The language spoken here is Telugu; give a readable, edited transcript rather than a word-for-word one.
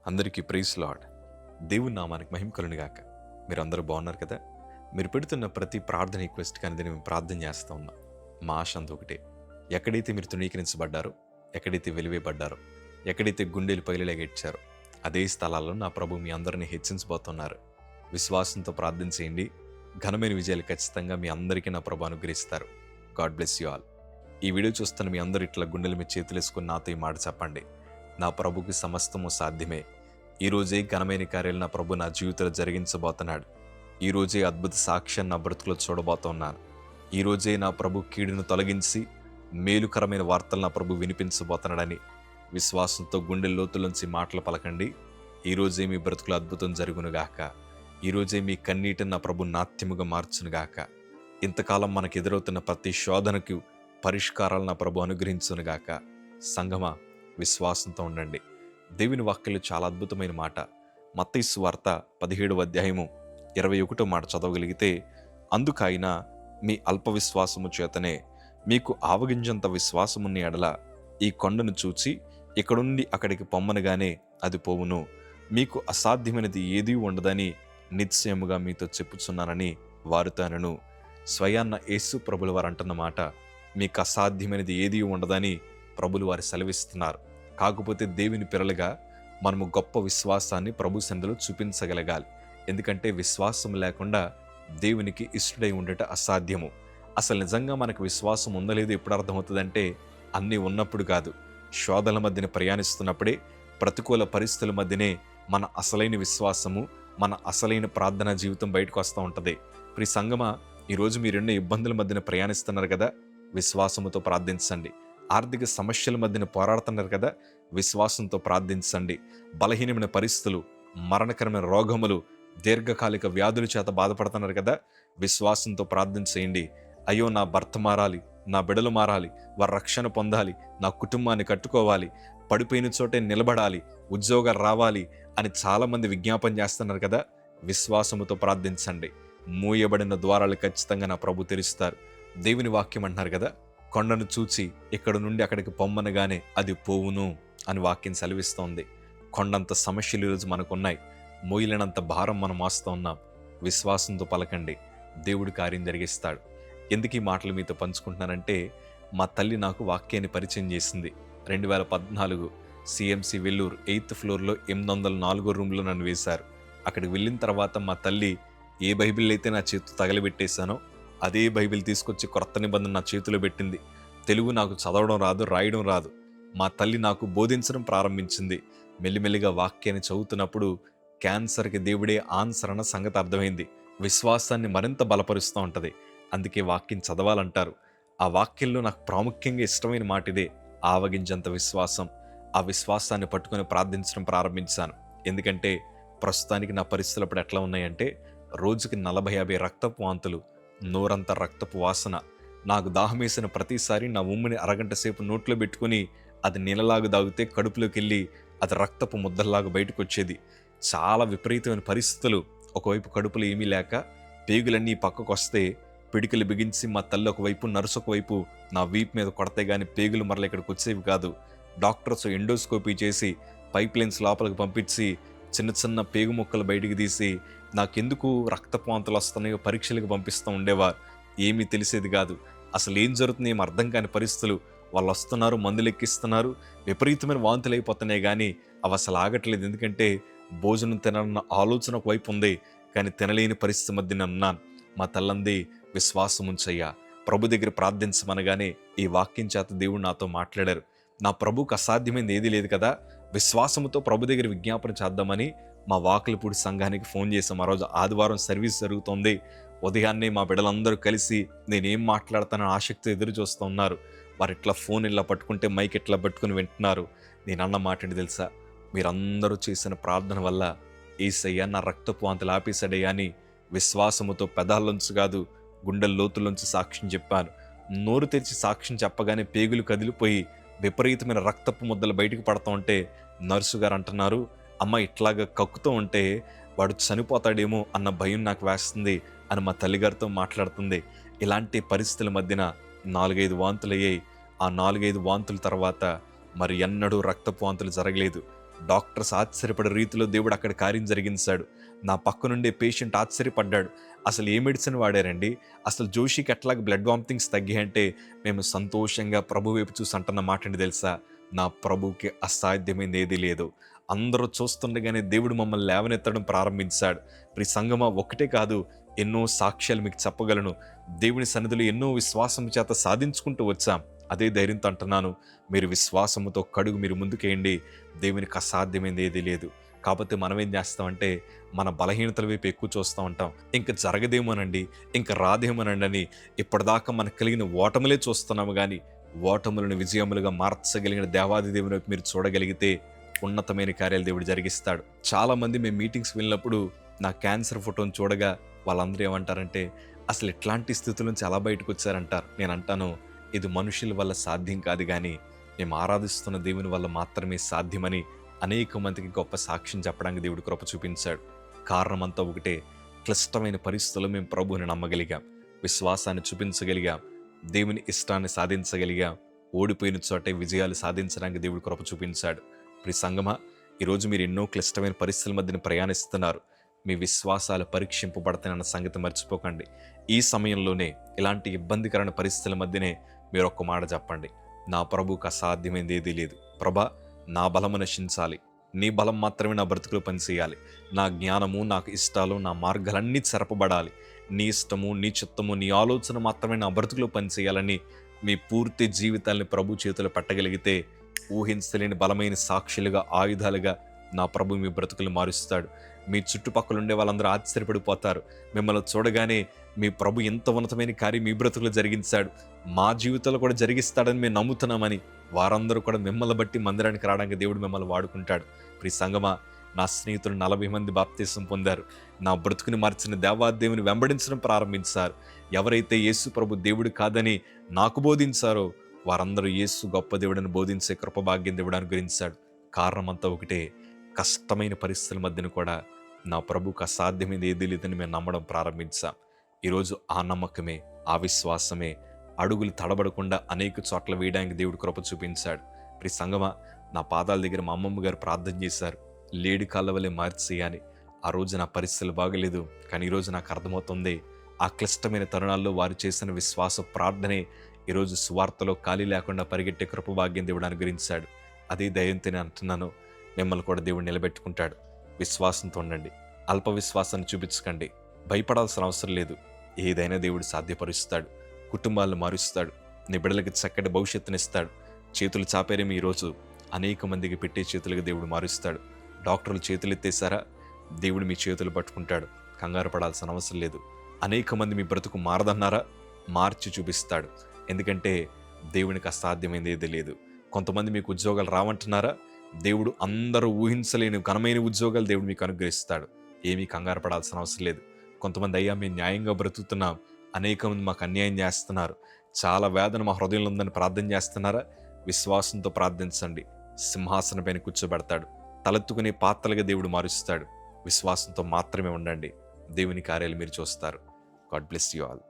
అందరికీ ప్రైజ్ లార్డ్. దేవుని నామానికి మహిమ కలుగునుగాక. మీరందరూ బాగున్నారు కదా? మీరు పెడుతున్న ప్రతి ప్రార్థన రిక్వెస్ట్ కానీ మేము ప్రార్థన చేస్తూ ఉన్నాం. మా ఆశ అంతా ఒకటే, ఎక్కడైతే మీరు తృణీకరించబడ్డారో, ఎక్కడైతే వెలివేయబడ్డారో, ఎక్కడైతే గుండెలు పగిలేలాగిచ్చారో అదే స్థలాల్లో నా ప్రభు మీ అందరినీ హెచ్చించబోతున్నారు. విశ్వాసంతో ప్రార్థన చేయండి. ఘనమైన విజయాలు ఖచ్చితంగా మీ అందరికీ నా ప్రభు అనుగ్రహిస్తారు. God bless you all. ఈ వీడియో చూస్తున్న మీ అందరూ ఇట్లా గుండెల మీద చేతులు వేసుకుని నాతో ఈ మాట చెప్పండి. నా ప్రభుకి సమస్తము సాధ్యమే. ఈరోజే ఘనమైన కార్యాలు నా ప్రభు నా జీవితంలో జరిగించబోతున్నాడు. ఈరోజే అద్భుత సాక్ష్యాన్ని నా బ్రతుకులో చూడబోతున్నాను. ఈరోజే నా ప్రభు కీడును తొలగించి మేలుకరమైన వార్తలు నా ప్రభు వినిపించబోతున్నాడని విశ్వాసంతో గుండె లోతులోంచి మాటలు పలకండి. ఈరోజే మీ బ్రతుకులో అద్భుతం జరుగునుగాక. ఈరోజే మీ కన్నీటిని నా ప్రభు నాట్యముగా మార్చునుగాక. ఇంతకాలం మనకు ఎదురవుతున్న ప్రతి శోధనకు పరిష్కారాలు నా ప్రభు అనుగ్రహించునుగాక. సంగమా, విశ్వాసంతో ఉండండి. దేవుని వాక్యంలో చాలా అద్భుతమైన మాట. మత్తయి సువార్త 17వ అధ్యాయము 21వ మాట చదవగలిగితే, అందుకైనా మీ అల్ప విశ్వాసము చేతనే మీకు ఆవగింజంత విశ్వాసమున్న ఎడల ఈ కొండను చూచి ఇక్కడుండి అక్కడికి పొమ్మనగానే అది పోవును. మీకు అసాధ్యమైనది ఏదీ ఉండదని నిశ్చయముగా మీతో చెప్పుచున్నానని వారితో అనెను. స్వయాన్న యేసు ప్రభుల వారు అంటున్న మాట, మీకు అసాధ్యమైనది ఏదీ ఉండదని ప్రభులు వారు సెలవిస్తున్నారు. కాకపోతే దేవుని పిల్లలుగా మనము గొప్ప విశ్వాసాన్ని ప్రభు సన్నిధిలో చూపించగలగాలి. ఎందుకంటే విశ్వాసం లేకుండా దేవునికి ఇష్టడై ఉండట అసాధ్యము. అసలు నిజంగా మనకు విశ్వాసం ఉందలేదు ఎప్పుడు అర్థమవుతుందంటే, అన్నీ ఉన్నప్పుడు కాదు, శోధనల మధ్యన ప్రయాణిస్తున్నప్పుడే, ప్రతికూల పరిస్థితుల మధ్యనే మన అసలైన విశ్వాసము, మన అసలైన ప్రార్థనా జీవితం బయటకు వస్తూ ఉంటుంది. ప్రియ సంగమా, ఈరోజు మీరెన్నో ఇబ్బందుల మధ్యన ప్రయాణిస్తున్నారు కదా, విశ్వాసముతో ప్రార్థించండి. ఆర్థిక సమస్యల మధ్యన పోరాడుతున్నారు కదా, విశ్వాసంతో ప్రార్థించండి. బలహీనమైన పరిస్థితులు, మరణకరమైన రోగములు, దీర్ఘకాలిక వ్యాధుల చేత బాధపడుతున్నారు కదా, విశ్వాసంతో ప్రార్థన చేయండి. అయ్యో, నా భర్త మారాలి, నా బిడ్డలు మారాలి, వారి రక్షణ పొందాలి, నా కుటుంబాన్ని కట్టుకోవాలి, పడిపోయిన చోటే నిలబడాలి, ఉద్యోగాలు రావాలి అని చాలామంది విజ్ఞాపన చేస్తున్నారు కదా, విశ్వాసముతో ప్రార్థించండి. మూయబడిన ద్వారాలు ఖచ్చితంగా నా ప్రభు తెరుస్తారు. దేవుని వాక్యం అంటున్నారు కదా, కొండను చూచి ఇక్కడ నుండి అక్కడికి పొమ్మనగానే అది పోవును అని వాక్యం సెలవిస్తోంది. కొండంత సమస్యలు ఈరోజు మనకున్నాయి. మోయలేనంత భారం మనం మోస్తూ ఉన్నాం. విశ్వాసంతో పలకండి, దేవుడి కార్యం జరిగిస్తాడు. ఎందుకు ఈ మాటలు మీతో పంచుకుంటున్నానంటే, మా తల్లి నాకు వాక్యాన్ని పరిచయం చేసింది. 2014 సిఎంసి వెల్లూరు 8th ఫ్లోర్లో 804 రూమ్లో నన్ను వేశారు. అక్కడికి వెళ్ళిన తర్వాత మా తల్లి ఏ బైబిల్ అయితే నా చేతితో తగలబెట్టేశానో అదే బైబిల్ తీసుకొచ్చి కొత్త నిబంధన నా చేతిలో పెట్టింది. తెలుగు నాకు చదవడం రాదు, రాయడం రాదు. మా తల్లి నాకు బోధించడం ప్రారంభించింది. మెల్లిమెల్లిగా వాక్యాన్ని చదువుతున్నప్పుడు క్యాన్సర్కి దేవుడే ఆన్సర్ అన్న సంగతి అర్థమైంది. విశ్వాసాన్ని మరింత బలపరుస్తూ ఉంటుంది. అందుకే వాక్యం చదవాలంటారు. ఆ వాక్యంలో నాకు ప్రాముఖ్యంగా ఇష్టమైన మాట ఇదే, ఆవగింజంత విశ్వాసం. ఆ విశ్వాసాన్ని పట్టుకొని ప్రార్థించడం ప్రారంభించాను. ఎందుకంటే ప్రస్తుతానికి నా పరిస్థితులు అప్పుడు ఎట్లా ఉన్నాయంటే, రోజుకి 40-50 రక్తపు వాంతులు, నోరంతా రక్తపు వాసన. నాకు దాహమేసిన ప్రతిసారి నా ఉమ్మిని అరగంట సేపు నోట్లో పెట్టుకుని అది నీళ్ళలాగా దాగితే కడుపులోకి వెళ్ళి అది రక్తపు ముద్దల్లాగా బయటకు వచ్చేది. చాలా విపరీతమైన పరిస్థితులు. ఒకవైపు కడుపులో ఏమీ లేక పేగులన్నీ పక్కకు వస్తే పిడికిలు బిగించి మా తల్లి ఒకవైపు, నర్సు ఒకవైపు నా వీపు మీద కొడితే కానీ పేగులు మరల ఇక్కడికి వచ్చేవి కాదు. డాక్టర్స్ ఎండోస్కోపీ చేసి పైప్ లైన్స్ లోపలికి పంపించి చిన్న చిన్న పేగు ముక్కలు బయటికి తీసి నాకెందుకు రక్తపు వాంతులు వస్తున్నాయో పరీక్షలకు పంపిస్తూ ఉండేవారు. ఏమీ తెలిసేది కాదు. అసలు ఏం జరుగుతుంది ఏం అర్థం కాని పరిస్థితులు. వాళ్ళు వస్తున్నారు, మందులు ఎక్కిస్తున్నారు, విపరీతమైన వాంతులు అయిపోతున్నాయి, కానీ అవి అసలు ఆగట్లేదు. ఎందుకంటే భోజనం తినాలన్న ఆలోచన ఒకవైపు ఉంది, కానీ తినలేని పరిస్థితి మధ్య ఉన్నాను. మా తల్లంది, విశ్వాసం ఉంచయ్యా, ప్రభు దగ్గర ప్రార్థించమనగానే ఈ వాక్యం చేత దేవుడు నాతో మాట్లాడారు. నా ప్రభుకు అసాధ్యమైంది ఏదీ లేదు కదా, విశ్వాసముతో ప్రభు దగ్గర విజ్ఞాపన చేద్దామని మా వాకులపూడి సంఘానికి ఫోన్ చేసాం. ఆ రోజు ఆదివారం సర్వీస్ జరుగుతోంది. ఉదయాన్నే మా బిడ్డలందరూ కలిసి నేనేం మాట్లాడతానని ఆసక్తి ఎదురు చూస్తూ ఉన్నారు. వారు ఇట్లా ఫోన్ ఇలా పట్టుకుంటే మైక్ ఇట్లా పట్టుకుని వింటున్నారు. నేను అన్న మాట ఏంటి తెలుసా, మీరందరూ చేసిన ప్రార్థన వల్ల యేసయ్య నా రక్తపు వాంతులు ఆపేశాడయ్యా అని విశ్వాసముతో పెదాల్లోంచి కాదు, గుండెల లోతుల్లోంచి సాక్ష్యం చెప్పాను. నోరు తెరిచి సాక్ష్యం చెప్పగానే పేగులు కదిలిపోయి విపరీతమైన రక్తపు ముద్దలు బయటకు పడుతూ ఉంటే నర్సు గారు అంటున్నారు, అమ్మ ఇట్లాగా కక్కుతూ ఉంటే వాడు చనిపోతాడేమో అన్న భయం నాకు వేస్తుంది అని మా తల్లిగారితో మాట్లాడుతుంది. ఇలాంటి పరిస్థితుల మధ్యన 4-5 వాంతులు అయ్యాయి. ఆ 4-5 వాంతుల తర్వాత మరి ఎన్నడూ రక్తపు వాంతులు జరగలేదు. డాక్టర్స్ ఆశ్చర్యపడే రీతిలో దేవుడు అక్కడ కార్యం జరిగించాడు. నా పక్కనుండే పేషెంట్ ఆశ్చర్యపడ్డాడు. అసలు ఏ మెడిసిన్ వాడారండి? అసలు జోషికి ఎట్లాగ బ్లడ్ వామిటింగ్స్ తగ్గాయంటే మేము సంతోషంగా ప్రభు వైపు చూసి అంటున్న మాట ఏంటి తెలుసా? నా ప్రభువుకి అసాధ్యమైంది ఏదీ లేదు. అందరూ చూస్తుండగానే దేవుడు మమ్మల్ని లేవనెత్తడం ప్రారంభించాడు. ప్రియ సంగమా, ఒకటే కాదు, ఎన్నో సాక్ష్యాలు మీకు చెప్పగలను. దేవుని సన్నిధిలో ఎన్నో విశ్వాసం చేత సాధించుకుంటూ వచ్చాం. అదే ధైర్యంతో అంటున్నాను, మీరు విశ్వాసముతో కడుగు మీరు ముందుకేయండి. దేవునికి అసాధ్యమైంది ఏదీ లేదు. కాకపోతే మనం ఏం చేస్తామంటే మన బలహీనతల వైపు ఎక్కువ చూస్తూ ఉంటాం. ఇంక జరగదేమోనండి, ఇంక రాదేమోనండి అని ఇప్పటిదాకా మనకు కలిగిన ఓటములే చూస్తున్నాము. కానీ ఓటములను విజయములుగా మార్చగలిగిన దేవాది దేవుని వైపు మీరు చూడగలిగితే ఉన్నతమైన కార్యాలు దేవుడు జరిగిస్తాడు. చాలామంది మేము మీటింగ్స్ వెళ్ళినప్పుడు నా క్యాన్సర్ ఫోటోని చూడగా వాళ్ళందరూ ఏమంటారంటే, అసలు ఇట్లాంటి స్థితుల నుంచి ఎలా బయటకు వచ్చారంటారు. నేను అంటాను, ఇది మనుషుల వల్ల సాధ్యం కాదు, కానీ మేము ఆరాధిస్తున్న దేవుని వల్ల మాత్రమే సాధ్యమని అనేక మందికి గొప్ప సాక్ష్యం చెప్పడానికి దేవుడు కృప చూపించాడు. కారణం అంతా ఒకటే, క్లిష్టమైన పరిస్థితుల్లో మేము ప్రభువుని నమ్మగలిగాం, విశ్వాసాన్ని చూపించగలిగాం, దేవుని ఇష్టాన్ని సాధించగలిగాం. ఓడిపోయిన చోటే విజయాలు సాధించడానికి దేవుడు కృప చూపించాడు. ప్రియ సంగమా, ఈరోజు మీరు ఎన్నో క్లిష్టమైన పరిస్థితుల మధ్యన ప్రయాణిస్తున్నారు. మీ విశ్వాసాలు పరీక్షింపబడతాయన్న సంగతి మర్చిపోకండి. ఈ సమయంలోనే, ఇలాంటి ఇబ్బందికరమైన పరిస్థితుల మధ్యనే మీరు ఒక్క మాట చెప్పండి, నా ప్రభువుకు అసాధ్యమైంది ఏదీ లేదు. ప్రభా, నా బలము నశించాలి, నీ బలం మాత్రమే నా బ్రతుకులో పనిచేయాలి. నా జ్ఞానము, నాకు ఇష్టాలు, నా మార్గాలన్నీ చెరపబడాలి. నీ ఇష్టము, నీ చిత్తము, నీ ఆలోచన మాత్రమే నా బ్రతుకులో పనిచేయాలని మీ పూర్తి జీవితాన్ని ప్రభు చేతిలో పెట్టగలిగితే ఊహించలేని బలమైన సాక్షులుగా, ఆయుధాలుగా నా ప్రభు మీ బ్రతుకులు మారుస్తాడు. మీ చుట్టుపక్కల ఉండే వాళ్ళందరూ ఆశ్చర్యపడిపోతారు. మిమ్మల్ని చూడగానే మీ ప్రభు ఎంత ఉన్నతమైన కార్యం మీ బ్రతుకులో జరిగించాడు, మా జీవితంలో కూడా జరిగిస్తాడని మేము నమ్ముతున్నామని వారందరూ కూడా మిమ్మల్ని బట్టి మందిరానికి రావడానికి దేవుడు మిమ్మల్ని వాడుకుంటాడు. ప్రియ సంగమా, నా స్నేహితులు 40 మంది బాప్తీసం పొందారు. నా బ్రతుకుని మార్చిన దేవాదేవుని వెంబడించడం ప్రారంభించారు. ఎవరైతే యేసు ప్రభు దేవుడు కాదని నాకు బోధించారో వారందరూ యేసు గొప్ప దేవుడని బోధించే కృపభాగ్యం దేవుడు అనుగ్రహించాడు. కారణం అంతా ఒకటే, కష్టమైన పరిస్థితుల మధ్యన కూడా నా ప్రభుకు అసాధ్యమైంది ఏదీ లేదని మేము నమ్మడం ప్రారంభించాం. ఈరోజు ఆ నమ్మకమే, ఆ విశ్వాసమే అడుగులు తడబడకుండా అనేక చోట్ల వేయడానికి దేవుడు కృప చూపించాడు. ప్రియ సంగమా, నా పాదాల దగ్గర మా అమ్మమ్మ గారు ప్రార్థన చేశారు, లేడి కాళ్ళ వల్లే మార్చేయాలి. ఆ రోజు నా పరిస్థితులు బాగలేదు, కానీ ఈరోజు నాకు అర్థమవుతుంది, ఆ క్లిష్టమైన తరుణాల్లో వారు చేసిన విశ్వాస ప్రార్థనే ఈరోజు సువార్తలో ఖాళీ లేకుండా పరిగెట్టే కృపభాగ్యం దేవుడు అనుగ్రహించాడు. అదే ధైర్యంతో నేను అంటున్నాను, మిమ్మల్ని కూడా దేవుడు నిలబెట్టుకుంటాడు. విశ్వాసంతో ఉండండి, అల్ప విశ్వాసాన్ని చూపించకండి, భయపడాల్సిన అవసరం లేదు. ఏదైనా దేవుడు సాధ్యపరుస్తాడు, కుటుంబాలను మారుస్తాడు, నీ బిడ్డలకి చక్కటి భవిష్యత్తునిస్తాడు. చేతులు చాపేరేమి ఈరోజు అనేక మందికి పెట్టే చేతులుగా దేవుడు మారుస్తాడు. డాక్టర్లు చేతులు ఎత్తేసారా, దేవుడు మీ చేతులు పట్టుకుంటాడు. కంగారు పడాల్సిన అవసరం లేదు. అనేక మంది మీ బ్రతుకు మారదన్నారా, మార్చి చూపిస్తాడు. ఎందుకంటే దేవునికి అసాధ్యమైంది ఏది లేదు. కొంతమంది మీకు ఉద్యోగాలు రావంటున్నారా, దేవుడు అందరూ ఊహించలేని ఘనమైన ఉద్యోగాలు దేవుడు మీకు అనుగ్రహిస్తాడు. ఏమీ కంగారు పడాల్సిన అవసరం లేదు. కొంతమంది, అయ్యా మేము న్యాయంగా బ్రతుకుతున్నాం, అనేక మంది మాకు అన్యాయం చేస్తున్నారు, చాలా వేదన మా హృదయంలో ఉందని ప్రార్థన చేస్తున్నారా, విశ్వాసంతో ప్రార్థించండి. సింహాసనం పైన కూర్చోబెడతాడు, తలెత్తుకునే పాత్రలుగా దేవుడు మారుస్తాడు. విశ్వాసంతో మాత్రమే ఉండండి, దేవుని కార్యాలు మీరు చూస్తారు. God bless you all.